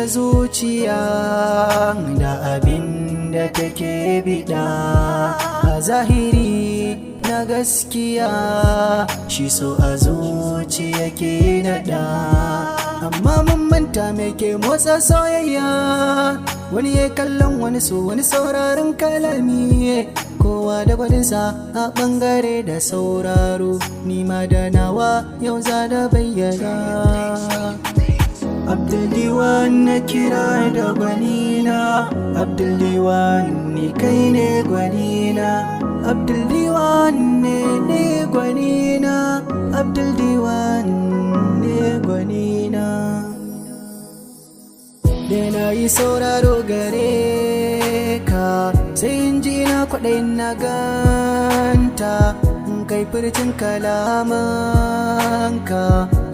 zuciya da abin da take bida a zahiri na gaskiya, shi so a zuciya ke naɗa. Amma mun manta me ke motsa soyayya, wani ya kallon wani so wani sauraron kalami, kowa da gwadinsa a ɓangare da sauraro. Nima da nawa yau za da bayyana. Abduldiwan na kira da gwanina, Abduldiwan ni kai ne gwanina, Abduldiwan ne gwanina, Abduldiwan ne gwanina. Da na yi sauraro gare ka, sai in ji na kwaɗayin na ganta, in kai furcin kalamanka,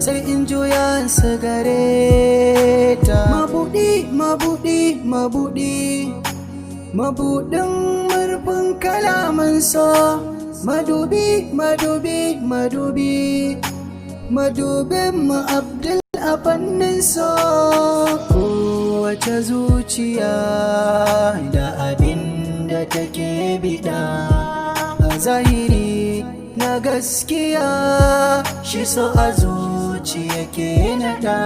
sai in juya su gare ta. Mabuɗi, mabuɗi, mabuɗi, mabuɗin murfin kalaman so, madubi, madubi, madubi, madubin mu Abdul a fannin so. Kowace zuciya da abin da take bida a zahiri na gaskiya, shi so a zuciya ke naɗa.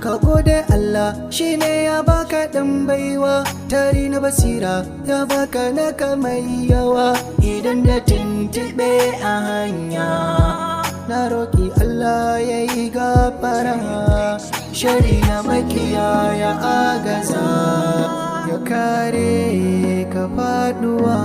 Ka gode Allah shi ne ya baka ɗan baiwa, tari na basira ya baka naka mai yawa. Idan da tuntuɓe a hanya, na roƙi Allah ya yi gafara, shari na makiya ya agaza, ya kare ka faɗuwa.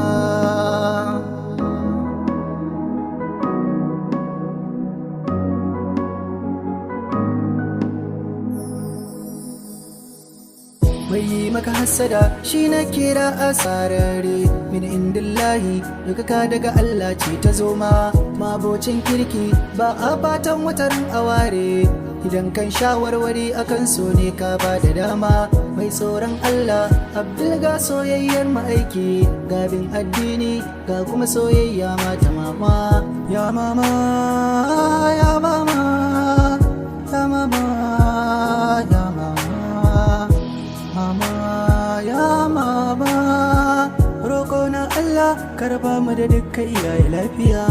Mai yi maka hassada shi na kira asarare, min indillahi duka daga Allah ce ta zo ma. Mabocin kirki ba a fatan watarin aware, idan kan shawarwari akan so ne ka ba da dama. Mai tsoron Allah Abdul ga soyayyar ma'aiki, gabin addini ga kuma soyayya mata mama. Ya mama, ya mama, ya mama, ya mama, ya mama. Roko na Allah karba mu da dukkan iyaye lafiya.